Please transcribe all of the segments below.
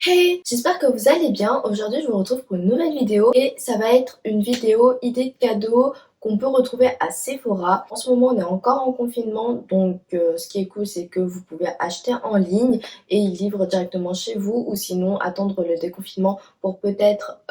Hey, j'espère que vous allez bien. Aujourd'hui, je vous retrouve pour une nouvelle vidéo et ça va être une vidéo idée de cadeaux qu'on peut retrouver à Sephora. En ce moment, on est encore en confinement, donc ce qui est cool, c'est que vous pouvez acheter en ligne et ils livrent directement chez vous ou sinon attendre le déconfinement pour peut-être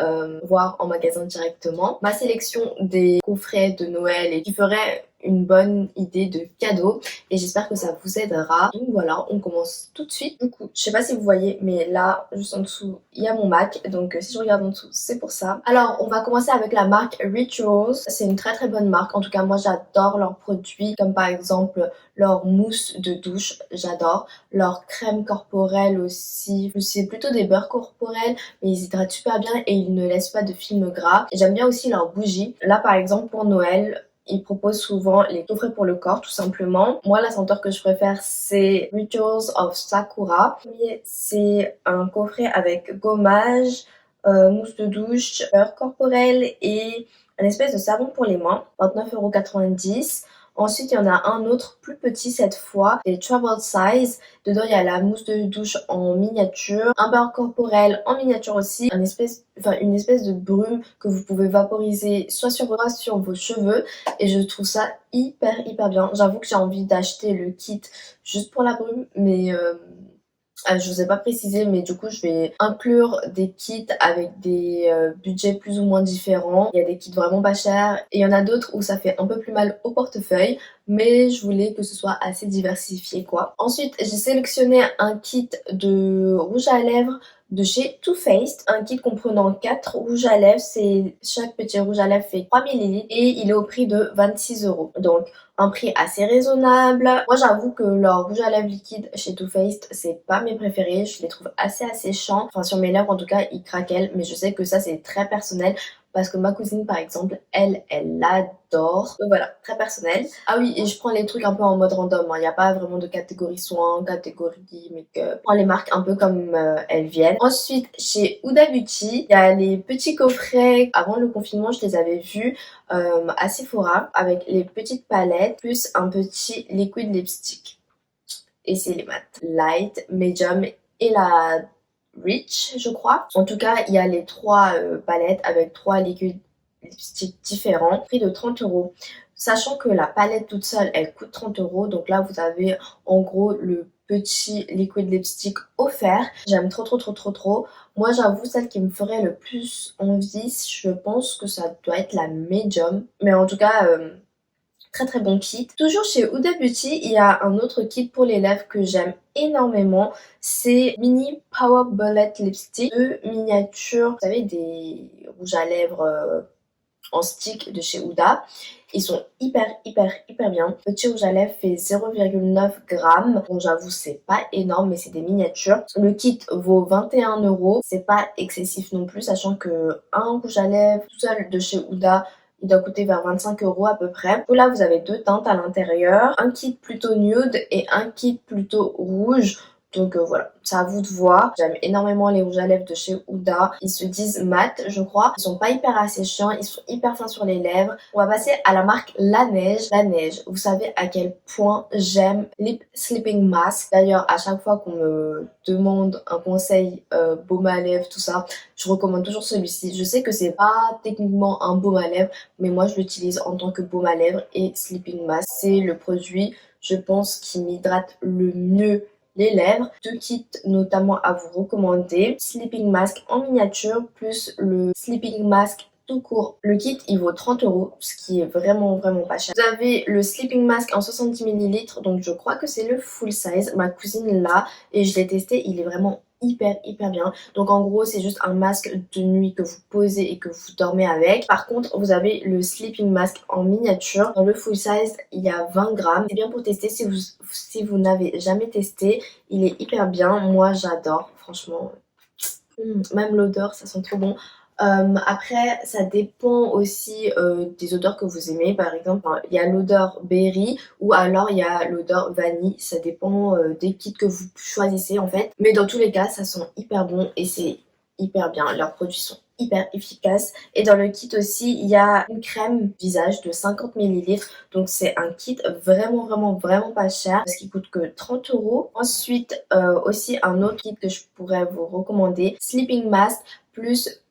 voir en magasin directement. Ma sélection des coffrets de Noël et qui ferait une bonne idée de cadeau et j'espère que ça vous aidera. Donc voilà, on commence tout de suite. Du coup, je sais pas si vous voyez, mais là, juste en dessous, il y a mon Mac. Donc si je regarde en dessous, c'est pour ça. Alors, on va commencer avec la marque Rituals. C'est une très très bonne marque. En tout cas, moi, j'adore leurs produits, comme par exemple leur mousse de douche, j'adore. Leur crème corporelle aussi. C'est plutôt des beurres corporels, mais ils hydratent super bien et ils ne laissent pas de film gras. J'aime bien aussi leurs bougies. Là, par exemple, pour Noël, ils proposent souvent les coffrets pour le corps, tout simplement. Moi, la senteur que je préfère, c'est Rituals of Sakura. C'est un coffret avec gommage, mousse de douche, beurre corporel et un espèce de savon pour les mains, 29,90 €. Ensuite, il y en a un autre plus petit cette fois, c'est Travel Size. Dedans, il y a la mousse de douche en miniature, un beurre corporel en miniature aussi, une espèce de brume que vous pouvez vaporiser soit sur vos cheveux. Et je trouve ça hyper bien. J'avoue que j'ai envie d'acheter le kit juste pour la brume, mais je vous ai pas précisé, mais du coup je vais inclure des kits avec des budgets plus ou moins différents. Il y a des kits vraiment pas chers et il y en a d'autres où ça fait un peu plus mal au portefeuille, mais je voulais que ce soit assez diversifié quoi. Ensuite, j'ai sélectionné un kit de rouge à lèvres de chez Too Faced, un kit comprenant 4 rouges à lèvres. Chaque petit rouge à lèvres fait 3 ml et il est au prix de 26 €. Donc un prix assez raisonnable. Moi, j'avoue que leur rouge à lèvres liquide chez Too Faced, c'est pas mes préférés. Je les trouve assez chiants. Enfin, sur mes lèvres, en tout cas, ils craquellent. Mais je sais que ça, c'est très personnel. Parce que ma cousine, par exemple, elle l'adore. Donc voilà, très personnel. Ah oui, et je prends les trucs un peu en mode random. Il n'y a pas vraiment de catégorie soins, catégorie make-up. Je prends les marques un peu comme elles viennent. Ensuite, chez Huda Beauty, il y a les petits coffrets. Avant le confinement, je les avais vus à Sephora avec les petites palettes plus un petit liquid lipstick. Et c'est les mat light, medium et la rich, je crois. En tout cas, il y a les trois palettes avec trois liquid lipstick différents, prix de 30 €. Sachant que la palette toute seule, elle coûte 30 €. Donc là, vous avez en gros le petit liquid lipstick offert. J'aime trop. Moi, j'avoue, celle qui me ferait le plus envie, je pense que ça doit être la medium. Mais en tout cas, très bon kit. Toujours chez Huda Beauty, il y a un autre kit pour les lèvres que j'aime énormément. C'est Mini Power Bullet Lipstick de miniature. Vous savez, des rouges à lèvres en stick de chez Huda. Ils sont hyper bien. Petit rouge à lèvres fait 0,9 grammes. Bon, j'avoue, c'est pas énorme, mais c'est des miniatures. Le kit vaut 21 €. C'est pas excessif non plus, sachant que un rouge à lèvres tout seul de chez Huda, il doit coûter vers 25 € à peu près. Donc là, vous avez deux teintes à l'intérieur. Un kit plutôt nude et un kit plutôt rouge. Donc voilà, c'est à vous de voir. J'aime énormément les rouges à lèvres de chez Huda. Ils se disent mat, je crois. Ils sont pas hyper asséchants, ils sont hyper fins sur les lèvres. On va passer à la marque La Neige. La Neige, vous savez à quel point j'aime Lip Sleeping Mask. D'ailleurs, à chaque fois qu'on me demande un conseil baume à lèvres, tout ça, je recommande toujours celui-ci. Je sais que c'est pas techniquement un baume à lèvres, mais moi je l'utilise en tant que baume à lèvres et sleeping mask. C'est le produit, je pense, qui m'hydrate le mieux les lèvres. Deux kits notamment à vous recommander. Sleeping mask en miniature plus le sleeping mask tout court. Le kit il vaut 30 €, ce qui est vraiment pas cher. Vous avez le sleeping mask en 70 ml, donc je crois que c'est le full size. Ma cousine l'a et je l'ai testé, il est vraiment hyper bien. Donc en gros, c'est juste un masque de nuit que vous posez et que vous dormez avec. Par contre, vous avez le sleeping mask en miniature. Dans le full size, il y a 20 grammes. C'est bien pour tester si vous n'avez jamais testé. Il est hyper bien. Moi, j'adore, franchement. Même l'odeur, ça sent trop bon. Après, ça dépend aussi des odeurs que vous aimez. Par exemple, il y a l'odeur berry ou alors il y a l'odeur vanille. Ça dépend des kits que vous choisissez en fait. Mais dans tous les cas, ça sent hyper bon et c'est hyper bien. Leurs produits sont hyper efficace. Et dans le kit aussi, il y a une crème visage de 50 ml. Donc c'est un kit vraiment pas cher parce qu'il coûte que 30 euros. Ensuite, aussi un autre kit que je pourrais vous recommander, Sleeping Mask plus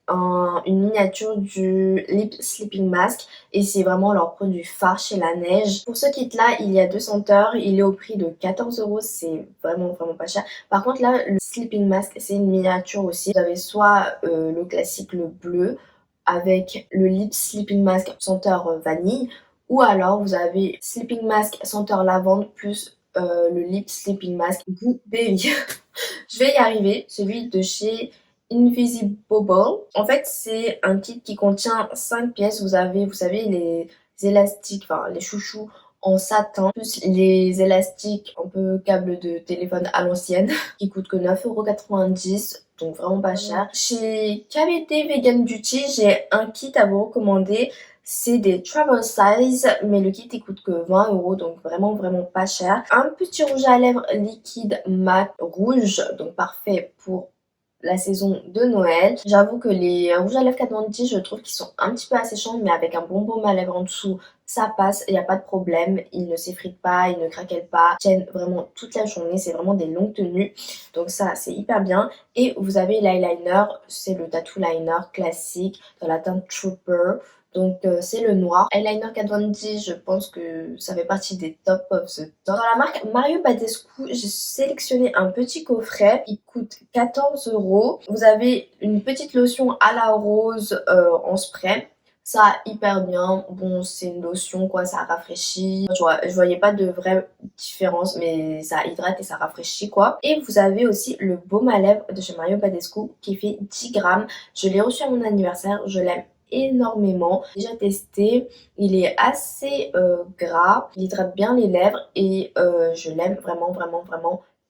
une miniature du Lip Sleeping Mask, et c'est vraiment leur produit phare chez La Neige. Pour ce kit là, il y a 2 senteurs, il est au prix de 14 euros, c'est vraiment pas cher. Par contre là, le Sleeping Mask, c'est une miniature aussi. Vous avez soit le classique, le bleu, avec le Lip Sleeping Mask senteur vanille, ou alors vous avez Sleeping Mask senteur lavande plus le Lip Sleeping Mask goût berry. Je vais y arriver, celui de chez Invisible. En fait, c'est un kit qui contient 5 pièces. Vous avez, vous savez, les élastiques, enfin les chouchous en satin, plus les élastiques un peu câble de téléphone à l'ancienne, qui coûtent que 9,90 €. Donc vraiment pas cher. Chez KVT Vegan Beauty, j'ai un kit à vous recommander. C'est des travel size, mais le kit il coûte que 20 euros, donc vraiment pas cher. Un petit rouge à lèvres liquide mat rouge, donc parfait pour la saison de Noël. J'avoue que les rouges à lèvres Kat Von D, je trouve qu'ils sont un petit peu asséchants, mais avec un bon baume à lèvres en dessous, ça passe, il n'y a pas de problème. Ils ne s'effritent pas, ils ne craquellent pas, ils tiennent vraiment toute la journée, c'est vraiment des longues tenues. Donc ça, c'est hyper bien. Et vous avez l'eyeliner, c'est le tattoo liner classique dans la teinte Trooper. Donc c'est le noir. Eyeliner Kat Von D, je pense que ça fait partie des top of the top. Dans la marque Mario Badescu, j'ai sélectionné un petit coffret. Il coûte 14 euros. Vous avez une petite lotion à la rose en spray. Ça, hyper bien. Bon, c'est une lotion, quoi, ça rafraîchit. Je voyais pas de vraie différence, mais ça hydrate et ça rafraîchit, quoi. Et vous avez aussi le baume à lèvres de chez Mario Badescu qui fait 10 grammes. Je l'ai reçu à mon anniversaire, je l'aime énormément. Déjà testé, il est assez gras, il hydrate bien les lèvres et je l'aime vraiment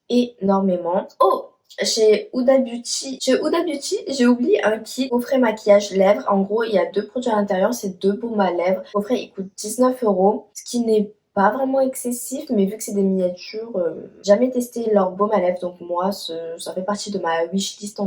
énormément. Oh, chez Huda Beauty, j'ai oublié un kit coffret maquillage lèvres. En gros, il y a 2 produits à l'intérieur, c'est 2 baumes à lèvres. Le coffret, il coûte 19 euros, ce qui n'est pas vraiment excessif, mais vu que c'est des miniatures, jamais testé leur baume à lèvres, donc moi, ça fait partie de ma wishlist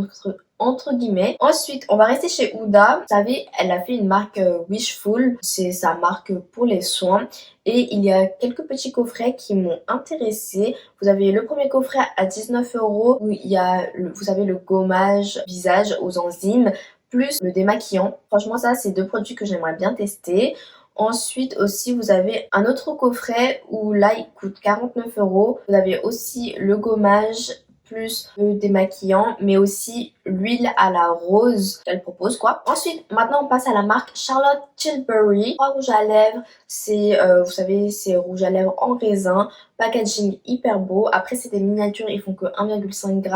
entre guillemets. Ensuite, on va rester chez Huda. Vous savez, elle a fait une marque Wishful, c'est sa marque pour les soins. Et il y a quelques petits coffrets qui m'ont intéressée. Vous avez le premier coffret à 19 euros où il y a, vous savez, le gommage visage aux enzymes plus le démaquillant. Franchement, ça, c'est 2 produits que j'aimerais bien tester. Ensuite aussi, vous avez un autre coffret où là, il coûte 49 euros. Vous avez aussi le gommage plus le démaquillant, mais aussi l'huile à la rose qu'elle propose, quoi. Ensuite, maintenant, on passe à la marque Charlotte Tilbury. 3 rouges à lèvres, c'est, vous savez, c'est rouge à lèvres en raisin. Packaging hyper beau. Après, c'est des miniatures, ils font que 1,5 g.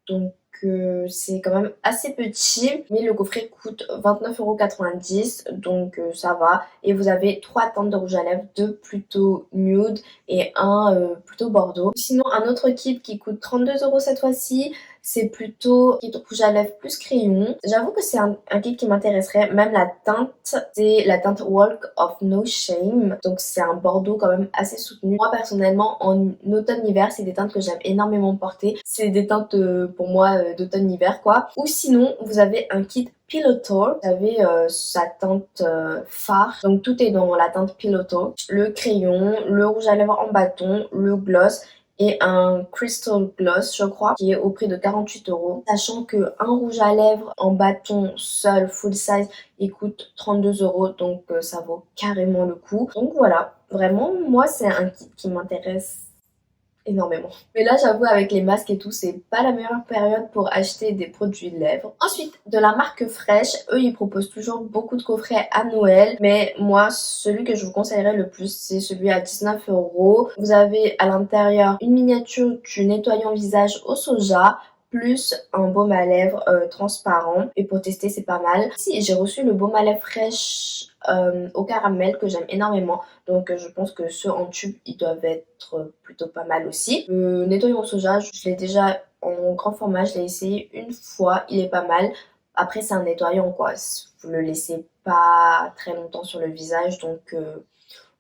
Donc, c'est quand même assez petit, mais le coffret coûte 29,90 €, donc ça va. Et vous avez 3 teintes de rouge à lèvres, 2 plutôt nude et un plutôt bordeaux. Sinon, un autre kit qui coûte 32 € cette fois-ci, c'est plutôt kit rouge à lèvres plus crayon. J'avoue que c'est un kit qui m'intéresserait. Même la teinte, c'est la teinte Walk of No Shame. Donc c'est un bordeaux quand même assez soutenu. Moi personnellement, en automne-hiver, c'est des teintes que j'aime énormément porter. C'est des teintes pour moi d'automne-hiver, quoi. Ou sinon, vous avez un kit Pillow Talk. Vous avez sa teinte phare. Donc tout est dans la teinte Pillow Talk. Le crayon, le rouge à lèvres en bâton, le gloss et un Crystal Gloss, je crois, qui est au prix de 48 euros. Sachant que un rouge à lèvres en bâton seul, full size, il coûte 32 euros, donc ça vaut carrément le coup. Donc voilà, vraiment, moi, c'est un kit qui m'intéresse énormément. Mais là, j'avoue, avec les masques et tout, c'est pas la meilleure période pour acheter des produits de lèvres. Ensuite, de la marque Fresh, eux, ils proposent toujours beaucoup de coffrets à Noël. Mais moi, celui que je vous conseillerais le plus, c'est celui à 19 euros. Vous avez à l'intérieur une miniature du nettoyant visage au soja, plus un baume à lèvres transparent. Et pour tester, c'est pas mal. Si, j'ai reçu le baume à lèvres Fresh au caramel que j'aime énormément. Donc je pense que ceux en tube, ils doivent être plutôt pas mal aussi. Le nettoyant au soja, je l'ai déjà en grand format, je l'ai essayé une fois, il est pas mal. Après, c'est un nettoyant, quoi. Vous le laissez pas très longtemps sur le visage, donc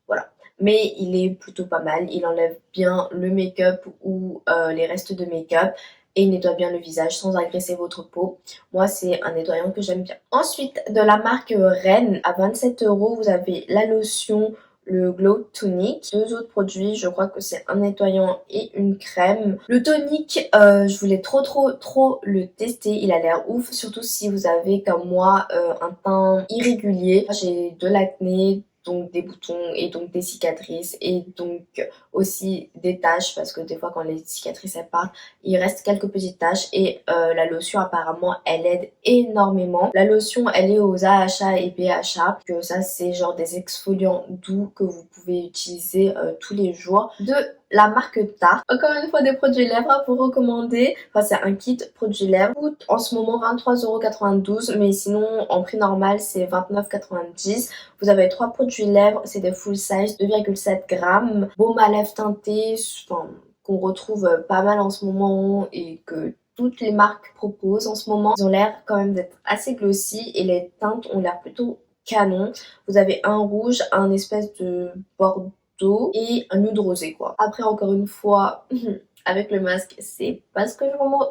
voilà. Mais il est plutôt pas mal, il enlève bien le make-up ou les restes de make-up. et il nettoie bien le visage sans agresser votre peau. Moi, c'est un nettoyant que j'aime bien. Ensuite, de la marque Ren, à 27 €, vous avez la lotion, le Glow Tonic. Deux autres produits, je crois que c'est un nettoyant et une crème. Le tonic, je voulais trop le tester. Il a l'air ouf, surtout si vous avez comme moi un teint irrégulier. J'ai de l'acné, donc des boutons et donc des cicatrices et donc aussi des taches parce que des fois quand les cicatrices elles partent, il reste quelques petites taches et la lotion apparemment elle aide énormément. La lotion elle est aux AHA et BHA, que ça c'est genre des exfoliants doux que vous pouvez utiliser tous les jours. De la marque Tarte. Encore une fois des produits lèvres à vous recommander. Enfin c'est un kit produits lèvres. Coûte en ce moment 23,92 € mais sinon en prix normal c'est 29,90 €. Vous avez 3 produits lèvres, c'est des full size, 2,7 grammes. Baume à lèvres teinté, enfin, qu'on retrouve pas mal en ce moment et que toutes les marques proposent en ce moment. Ils ont l'air quand même d'être assez glossy et les teintes ont l'air plutôt canon. Vous avez un rouge, un espèce de bordeaux et un nude rosé quoi. Après encore une fois avec le masque c'est pas ce que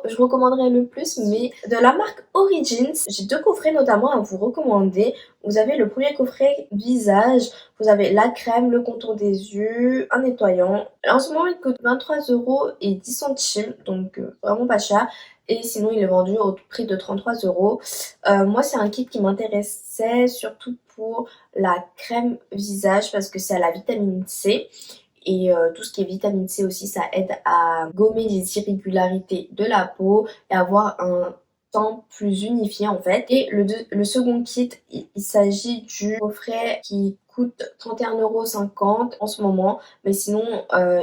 je recommanderais le plus, mais de la marque Origins j'ai deux coffrets notamment à vous recommander. Vous avez le premier coffret visage, vous avez la crème, le contour des yeux, un nettoyant. En ce moment il coûte 23,10 €, donc vraiment pas cher. Et sinon il est vendu au prix de 33 €. Moi c'est un kit qui m'intéressait surtout pour la crème visage parce que c'est à la vitamine C. Et tout ce qui est vitamine C aussi, ça aide à gommer les irrégularités de la peau et avoir un teint plus unifié en fait. Et le second kit, il s'agit du coffret qui coûte 31,50 € en ce moment, mais sinon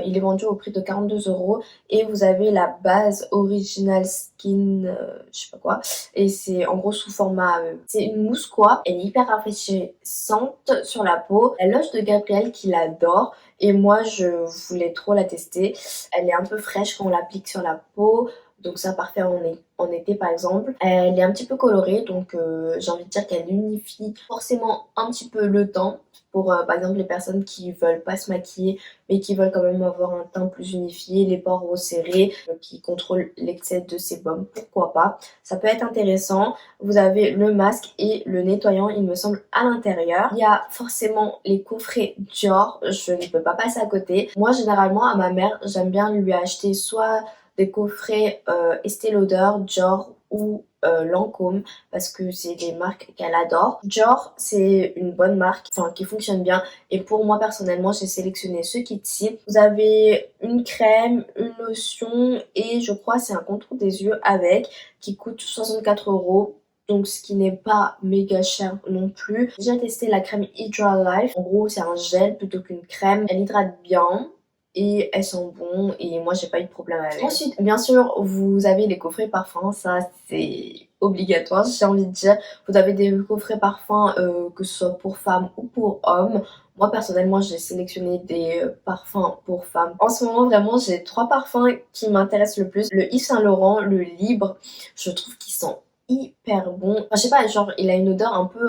il est vendu au prix de 42 € et vous avez la base Original Skin, je sais pas quoi, et c'est en gros sous format, c'est une mousse quoi, elle est hyper rafraîchissante sur la peau. La loge de Gabrielle qui l'adore et moi je voulais trop la tester. Elle est un peu fraîche quand on l'applique sur la peau, donc ça parfait en été par exemple. Elle est un petit peu colorée, donc j'ai envie de dire qu'elle unifie forcément un petit peu le teint pour par exemple les personnes qui veulent pas se maquiller mais qui veulent quand même avoir un teint plus unifié, les pores resserrés, qui contrôlent l'excès de sébum, pourquoi pas. Ça peut être intéressant. Vous avez le masque et le nettoyant il me semble à l'intérieur. Il y a forcément les coffrets Dior, je ne peux pas passer à côté. Moi généralement à ma mère j'aime bien lui acheter soit des coffrets Estée Lauder, Dior ou Lancôme parce que c'est des marques qu'elle adore. Dior c'est une bonne marque, enfin qui fonctionne bien et pour moi personnellement j'ai sélectionné ce kit-ci. Vous avez une crème, une lotion et je crois c'est un contour des yeux avec qui coûte 64 €. Donc ce qui n'est pas méga cher non plus. J'ai déjà testé la crème Hydra Life. En gros c'est un gel plutôt qu'une crème. Elle hydrate bien et elles sont bons et moi j'ai pas eu de problème avec. Ensuite bien sûr vous avez les coffrets parfums, ça c'est obligatoire j'ai envie de dire. Vous avez des coffrets parfums que ce soit pour femmes ou pour hommes. Moi personnellement j'ai sélectionné des parfums pour femmes. En ce moment vraiment j'ai 3 parfums qui m'intéressent le plus. Le Yves Saint Laurent, le Libre, je trouve qu'ils sont hyper bons. Enfin je sais pas, genre il a une odeur un peu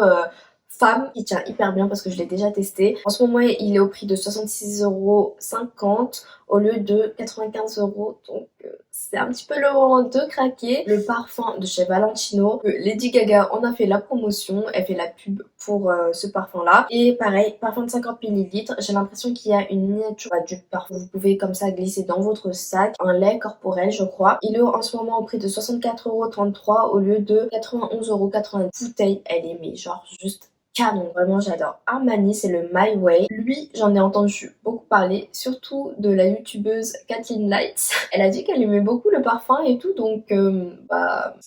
femme qui tient hyper bien parce que je l'ai déjà testé. En ce moment il est au prix de 66,50 € au lieu de 95 €, donc c'est un petit peu le moment de craquer. Le parfum de chez Valentino, Lady Gaga en a fait la promotion, elle fait la pub pour ce parfum là. Et pareil, parfum de 50 ml, j'ai l'impression qu'il y a une miniature du parfum. Vous pouvez comme ça glisser dans votre sac, un lait corporel je crois. Il est en ce moment au prix de 64,33 € au lieu de 91,90 €. Bouteille, elle est mais genre juste canon, vraiment j'adore. Armani c'est le My Way. Lui j'en ai entendu beaucoup parler, surtout de la youtubeuse Kathleen Lights. Elle a dit qu'elle aimait beaucoup le parfum et tout, donc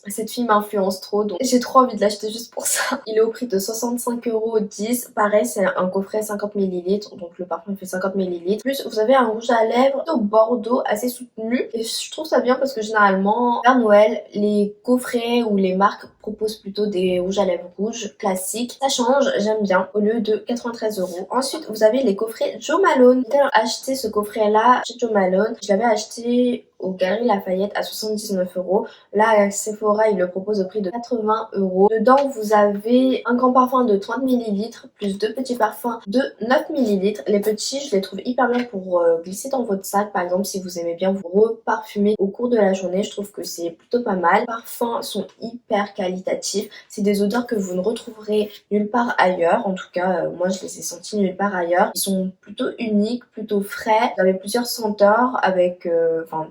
cette fille m'influence trop, donc j'ai trop envie de l'acheter juste pour ça. Il est au prix de 65,10 €. Pareil c'est un coffret 50 ml, donc le parfum fait 50 ml. Plus vous avez un rouge à lèvres au bordeaux assez soutenu et je trouve ça bien parce que généralement vers Noël les coffrets ou les marques proposent plutôt des rouges à lèvres rouges classiques. Ça change, j'aime bien, au lieu de 93 €. Ensuite, vous avez les coffrets Jo Malone. J'ai acheté ce coffret-là chez Jo Malone. Je l'avais acheté aux Galeries Lafayette à 79 €. Là, à Sephora, il le propose au prix de 80 €. Dedans, vous avez un grand parfum de 30 ml plus deux petits parfums de 9 ml. Les petits, je les trouve hyper bien pour glisser dans votre sac. Par exemple, si vous aimez bien vous reparfumer au cours de la journée, je trouve que c'est plutôt pas mal. Les parfums sont hyper qualitatifs. C'est des odeurs que vous ne retrouverez nulle part ailleurs. En tout cas, moi, je les ai sentis nulle part ailleurs. Ils sont plutôt uniques, plutôt frais. Vous avez plusieurs senteurs avec,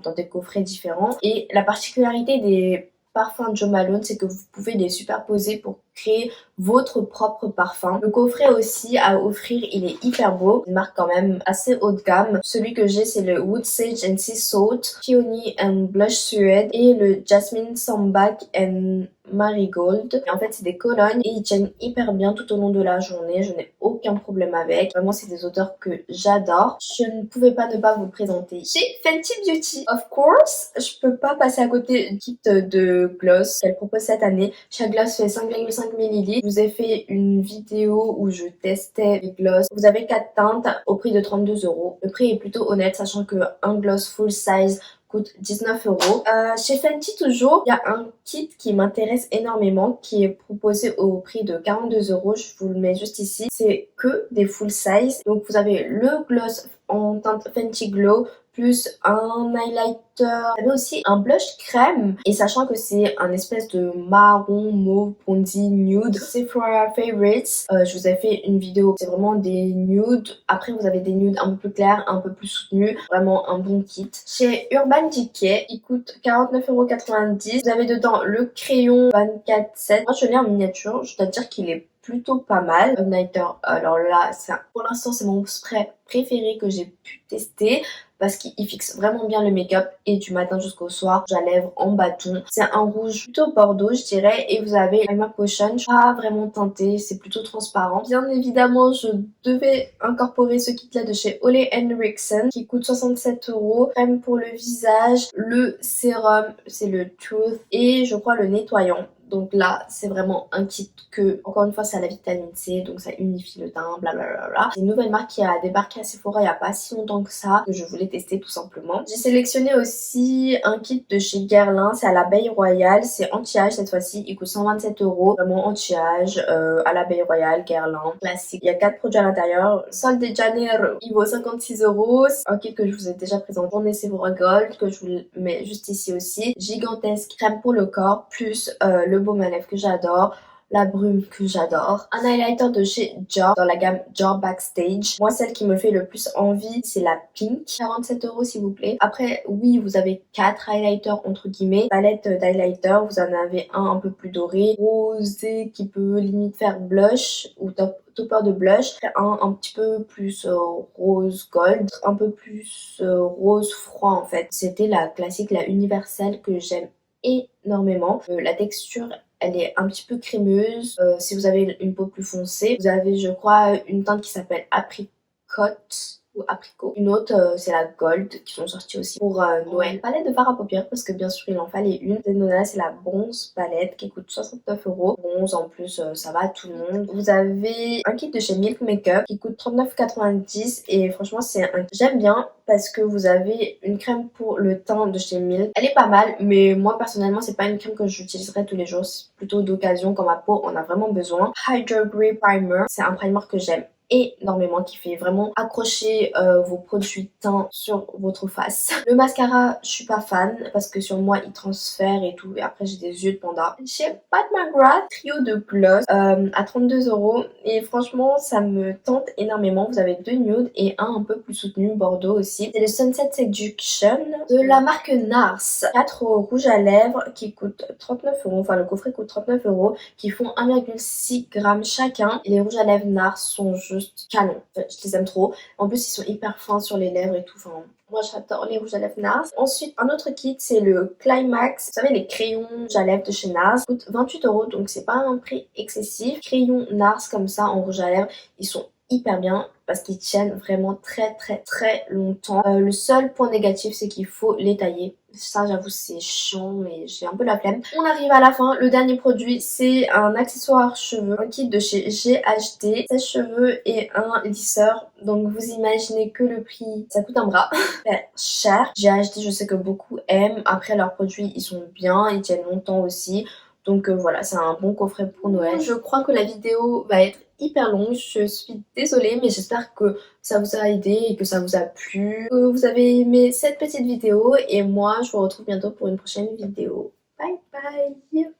dans des coffrets différents. Et la particularité des parfums Jo Malone, c'est que vous pouvez les superposer pour créer votre propre parfum. Le coffret aussi à offrir, il est hyper beau. Une marque quand même assez haut de gamme. Celui que j'ai, c'est le Wood Sage and Sea Salt, Peony and Blush Suede et le Jasmine Sambac and Marigold. Et en fait, c'est des colognes et ils tiennent hyper bien tout au long de la journée. Je n'ai aucun problème avec. Vraiment, c'est des odeurs que j'adore. Je ne pouvais pas ne pas vous le présenter. Chez Fenty Beauty, of course, je peux pas passer à côté du kit de gloss qu'elle propose cette année. Chaque gloss fait 5,5 ml. Je vous ai fait une vidéo où je testais les gloss. Vous avez 4 teintes au prix de 32 €. Le prix est plutôt honnête, sachant que un gloss full size coûte 19 €. Chez Fenty toujours, il y a un kit qui m'intéresse énormément qui est proposé au prix de 42 €. Je vous le mets juste ici. C'est que des full size. Donc vous avez le gloss en teinte Fenty Glow plus un highlighter. Vous avez aussi un blush crème et sachant que c'est un espèce de marron mauve bronzy nude. Sephora Favorites, je vous ai fait une vidéo, c'est vraiment des nudes. Après vous avez des nudes un peu plus clairs, un peu plus soutenus, vraiment un bon kit. Chez Urban Decay, il coûte 49,90 €. Vous avez dedans le crayon 24/7. Moi je l'ai en miniature, je dois dire qu'il est plutôt pas mal. Igniter, alors là, pour l'instant c'est mon spray préféré que j'ai pu tester parce qu'il fixe vraiment bien le make-up et du matin jusqu'au soir, rouge à lèvres en bâton. C'est un rouge plutôt bordeaux je dirais et vous avez Primer Potion, pas vraiment teinté, c'est plutôt transparent. Bien évidemment, je devais incorporer ce kit là de chez Ole Henriksen qui coûte 67 €. Crème pour le visage, le sérum, c'est le Truth et je crois le nettoyant. Donc là, c'est vraiment un kit que, encore une fois, c'est à la vitamine C, donc ça unifie le teint, blablabla. C'est une nouvelle marque qui a débarqué à Sephora il n'y a pas si longtemps que ça, que je voulais tester tout simplement. J'ai sélectionné aussi un kit de chez Guerlain, c'est à l'abeille royale, c'est anti-âge cette fois-ci, il coûte 127 €, vraiment anti-âge, à l'abeille royale, Guerlain, classique. Il y a 4 produits à l'intérieur. Sol de Janeiro, il vaut 56 €. Un kit que je vous ai déjà présenté, Journée Sephora Gold, que je vous mets juste ici aussi. Gigantesque crème pour le corps, plus le baume à lèvres que j'adore, la brume que j'adore, un highlighter de chez Dior dans la gamme Dior Backstage. Moi, celle qui me fait le plus envie, c'est la Pink, 47 € s'il vous plaît. Après, oui, vous avez 4 highlighters entre guillemets, palette d'highlighter, vous en avez un peu plus doré, rosé qui peut limite faire blush ou topper de blush, un petit peu plus rose gold, un peu plus rose froid en fait. C'était la classique, la universelle que j'aime énormément. La texture elle est un petit peu crémeuse. Si vous avez une peau plus foncée, vous avez je crois une teinte qui s'appelle Apricot ou Apricot. Une autre c'est la Gold qui sont sorties aussi pour Noël. Palette de fard à paupières parce que bien sûr il en fallait une. Zenona c'est la bronze palette qui coûte 69 €. Bronze en plus ça va à tout le monde. Vous avez un kit de chez Milk Makeup qui coûte 39,90 € et franchement c'est un j'aime bien parce que vous avez une crème pour le teint de chez Milk. Elle est pas mal mais moi personnellement c'est pas une crème que j'utiliserai tous les jours, c'est plutôt d'occasion quand ma peau en a vraiment besoin. Hydro Grey Primer, c'est un primer que j'aime énormément qui fait vraiment accrocher vos produits teint sur votre face. Le mascara, je suis pas fan parce que sur moi il transfère et tout et après j'ai des yeux de panda. Chez Pat McGrath, trio de gloss à 32 € et franchement ça me tente énormément. Vous avez 2 nudes et un peu plus soutenu bordeaux aussi. C'est le Sunset Seduction de la marque NARS. 4 rouges à lèvres qui coûtent 39 €, enfin le coffret coûte 39 € qui font 1,6 g chacun. Et les rouges à lèvres NARS sont juste canon, je les aime trop. En plus ils sont hyper fins sur les lèvres et tout, enfin moi j'adore les rouges à lèvres NARS. Ensuite un autre kit c'est le Climax, vous savez les crayons rouges à lèvres de chez NARS, coûte 28 € donc c'est pas un prix excessif. Crayons NARS comme ça en rouge à lèvres, ils sont hyper bien parce qu'ils tiennent vraiment très longtemps. Le seul point négatif c'est qu'il faut les tailler. Ça j'avoue c'est chiant mais j'ai un peu la flemme. On arrive à la fin. Le dernier produit c'est un accessoire cheveux, un kit de chez GHD, sèche-cheveux et un lisseur. Donc vous imaginez que le prix ça coûte un bras. Très cher. GHD je sais que beaucoup aiment. Après leurs produits ils sont bien, ils tiennent longtemps aussi. Donc voilà, c'est un bon coffret pour Noël. Je crois que la vidéo va être hyper longue, je suis désolée, mais j'espère que ça vous a aidé et que ça vous a plu, que vous avez aimé cette petite vidéo et moi je vous retrouve bientôt pour une prochaine vidéo. Bye bye.